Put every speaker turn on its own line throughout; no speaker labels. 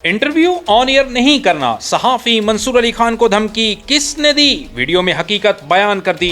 Interview on air नहीं करना, सहाफी मंसूर अली खान को धमकी किसने दी? वीडियो में हकीकत बयान कर दी।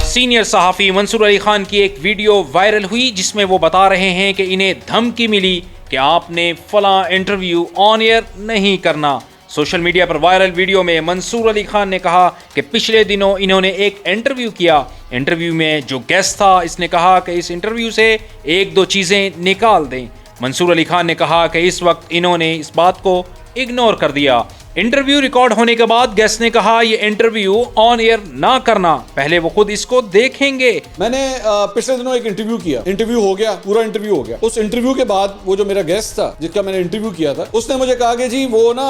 सीनियर सहाफी मंसूर अली खान की एक वीडियो वायरल हुई जिसमें वो बता रहे हैं कि इन्हें धमकी मिली कि आपने फला इंटरव्यू ऑन एयर नहीं करना। सोशल मीडिया पर वायरल वीडियो में मंसूर अली खान ने कहा कि पिछले दिनों इन्होंने एक इंटरव्यू किया। इंटरव्यू में जो गेस्ट था इसने कहा कि इस इंटरव्यू से एक दो चीज़ें निकाल दें। मंसूर अली खान ने कहा कि इस वक्त इन्होंने इस बात को इग्नोर कर दिया। इंटरव्यू रिकॉर्ड होने के बाद गेस्ट ने कहा ये इंटरव्यू ऑन एयर ना करना, पहले वो खुद इसको देखेंगे।
मैंने पिछले दिनों एक इंटरव्यू किया, इंटरव्यू हो गया, पूरा इंटरव्यू हो गया। उस इंटरव्यू के बाद वो जो मेरा गेस्ट था जिसका मैंने इंटरव्यू किया था, उसने मुझे कहा कि जी वो ना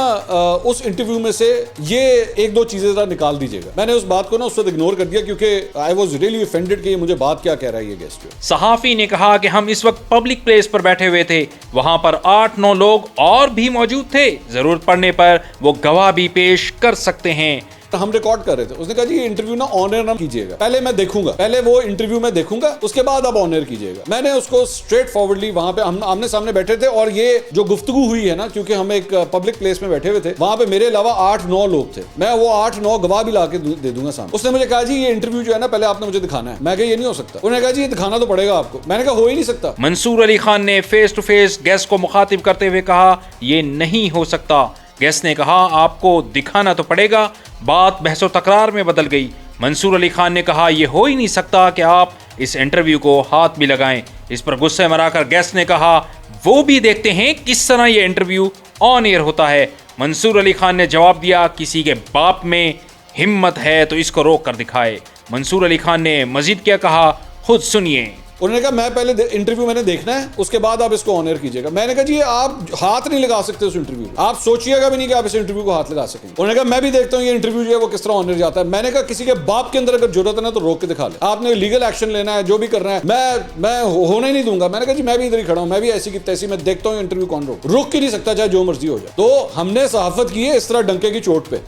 उस इंटरव्यू में से ये एक दो चीजें जरा निकाल दीजिएगा। मैंने उस बात को ना उस वक्त इग्नोर कर दिया क्योंकि आई वॉज रियली ऑफेंडेड कि ये मुझे बात क्या कह रहा है ये गेस्ट।
सहाफी ने कहा कि हम इस वक्त पब्लिक प्लेस पर बैठे हुए थे, वहां पर 8-9 लोग और भी मौजूद थे, जरूरत पड़ने पर वो गवाह भी पेश कर सकते हैं।
हम रिकॉर्ड कर रहे थे। उसने कहा जी ये इंटरव्यू ना ऑन एयर ना कीजिएगा, पहले मैं देखूंगा, पहले वो इंटरव्यू में देखूंगा, उसके बाद आप ऑन एयर कीजिएगा। मैंने उसको स्ट्रेट फॉरवर्डली वहां पे हम आमने सामने बैठे थे और ये जो गुफ्तगू हुई है ना, क्योंकि हम एक पब्लिक प्लेस में बैठे हुए थे, वहां पे मेरे अलावा 8-9 लोग थे, मैं वो 8-9 गवाह भी लाके दे दूंगा सामने। उसने मुझे कहा जी ये इंटरव्यू जो है ना पहले आपने मुझे दिखाना है। मैं कहा ये नहीं हो सकता। उन्होंने कहा जी ये दिखाना तो पड़ेगा आपको। मैंने कहा हो ही नहीं सकता।
मंसूर अली खान ने फेस टू फेस गेस्ट को मुखातिब करते हुए कहा ये नहीं हो सकता। गेस्ट ने कहा आपको दिखाना तो पड़ेगा। बात बहसो तकरार में बदल गई। मंसूर अली खान ने कहा यह हो ही नहीं सकता कि आप इस इंटरव्यू को हाथ भी लगाएं। इस पर गुस्से में आकर गेस्ट ने कहा वो भी देखते हैं किस तरह ये इंटरव्यू ऑन एयर होता है। मंसूर अली खान ने जवाब दिया किसी के बाप में हिम्मत है तो इसको रोक कर दिखाए। मंसूर अली खान ने मजीद क्या कहा खुद सुनिए।
उन्होंने कहा मैं पहले इंटरव्यू मैंने देखना है, उसके बाद आप इसको ऑन एयर कीजिएगा। मैंने कहा जी आप हाथ नहीं लगा सकते उस इंटरव्यू में, आप सोचिएगा भी नहीं कि आप इस इंटरव्यू को हाथ लगा सकेंगे। उन्होंने कहा मैं भी देखता हूँ ये इंटरव्यू जो है वो किस तरह ऑन एयर जाता है। मैंने कहा किसी के बाप के अंदर अगर जरूरत है ना तो रोक के दिखा ले, आपने लीगल एक्शन लेना है, जो भी करना है मैं होने ही नहीं दूंगा। मैंने कहा जी मैं भी इधर ही खड़ा हूँ, मैं भी ऐसी की तैसी, मैं देखता हूँ इंटरव्यू कौन रोक ही नहीं सकता, चाहे जो मर्जी हो जाए। तो हमने सहाफत की है इस तरह डंके की चोट पे।